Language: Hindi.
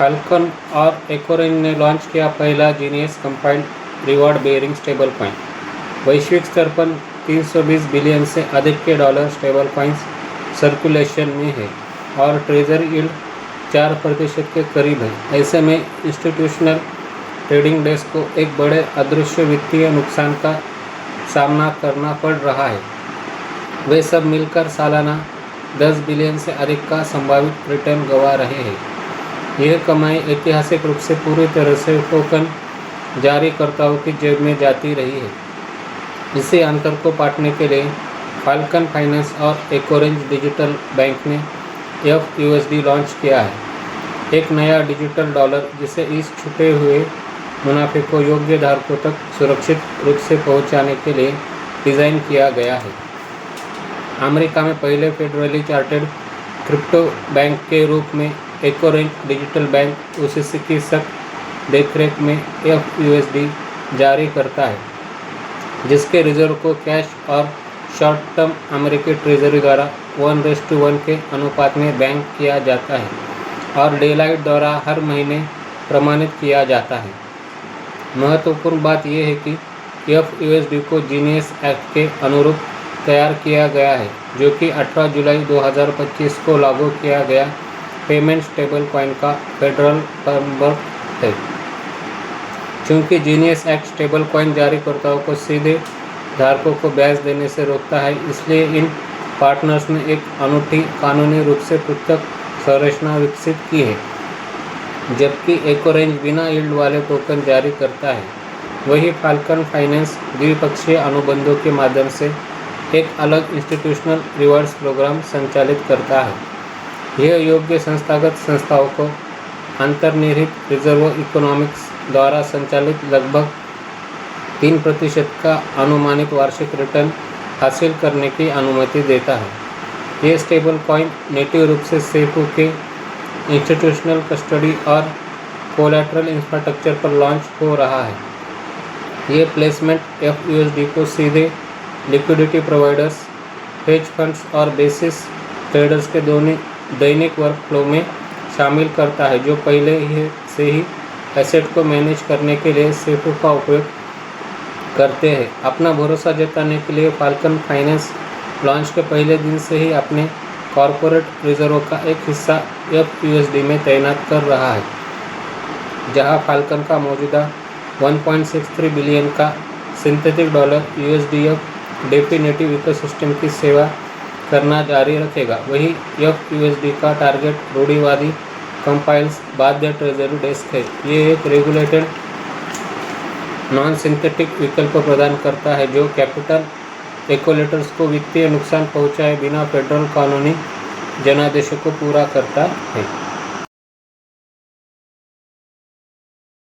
फाल्कन और एकोरेंज ने लॉन्च किया पहला genius compiled reward bearing stable coin. वैश्विक स्तर पर 320 बिलियन से अधिक के डॉलर स्टेबल कॉइन्स सर्कुलेशन में है और ट्रेजर यील्ड 4% के करीब है। ऐसे में इंस्टीट्यूशनल ट्रेडिंग डेस्क को एक बड़े अदृश्य वित्तीय नुकसान का सामना करना पड़ रहा है। वे सब मिलकर सालाना 10 बिलियन से अधिक का संभावित रिटर्न गंवा रहे हैं। यह कमाई ऐतिहासिक रूप से पूरी तरह से टोकन जारीकर्ताओं की जेब में जाती रही है। इसी अंतर को पाटने के लिए फाल्कन फाइनेंस और एकोरेंज डिजिटल बैंक ने FUSD लॉन्च किया है, एक नया डिजिटल डॉलर जिसे इस छुटे हुए मुनाफे को योग्य धारकों तक सुरक्षित रूप से पहुंचाने के लिए डिज़ाइन किया गया है। अमेरिका में पहले फेडरली चार्टेड क्रिप्टो बैंक के रूप में एकोरेंज डिजिटल बैंक UCC की सख्त देखरेख में FUSD जारी करता है, जिसके रिजर्व को कैश और शॉर्ट टर्म अमेरिकी ट्रेजरी द्वारा 1:1 के अनुपात में बैंक किया जाता है और डेलाइट द्वारा हर महीने प्रमाणित किया जाता है। महत्वपूर्ण बात यह है कि FUSD को जीनियस एक्ट के अनुरूप तैयार किया गया है, जो कि 18 जुलाई 2025 को लागू किया गया पेमेंट स्टेबल कॉइन का फेडरल फ्रेमवर्क है। चूँकि जीनियस एक्ट स्टेबल कॉइन जारीकर्ताओं को सीधे धारकों को ब्याज देने से रोकता है, इसलिए इन पार्टनर्स ने एक अनूठी कानूनी रूप से पृथक संरचना विकसित की है। जबकि एकोरेंज बिना यील्ड वाले टोकन जारी करता है, वही फाल्कन फाइनेंस द्विपक्षीय अनुबंधों के माध्यम से एक अलग इंस्टीट्यूशनल रिवॉर्ड्स प्रोग्राम संचालित करता है। यह योग्य संस्थागत संस्थाओं को अंतर्निहित रिजर्व इकोनॉमिक्स द्वारा संचालित लगभग 3% का अनुमानित वार्षिक रिटर्न हासिल करने की अनुमति देता है। ये स्टेबल कॉइन नेटिव रूप से सेफू के इंस्टीट्यूशनल कस्टडी और कोलैटरल इंफ्रास्ट्रक्चर पर लॉन्च हो रहा है। ये प्लेसमेंट FUSD को सीधे लिक्विडिटी प्रोवाइडर्स, हेज फंड्स और बेसिस ट्रेडर्स के दैनिक वर्कफ्लो में शामिल करता है, जो पहले से ही एसेट को मैनेज करने के लिए सेफू का उपयोग करते हैं। अपना भरोसा जताने के लिए फाल्कन फाइनेंस लॉन्च के पहले दिन से ही अपने कॉरपोरेट रिजर्व का एक हिस्सा FUSD में तैनात कर रहा है, जहां फाल्कन का मौजूदा 1.63 बिलियन का synthetic dollar USDF definitive ecosystem की सेवा करना जारी रखेगा। वही FUSD का टारगेट रूढ़िवादी कंपाइल्स बाध्य ट्रेजरी डेस्क है। ये एक रेगुलेटेड नॉन सिंथेटिक विकल्प प्रदान करता है, जो कैपिटल एकोलेटर्स को वित्तीय नुकसान पहुंचाए बिना फेडरल कानूनी जनादेशों को पूरा करता है।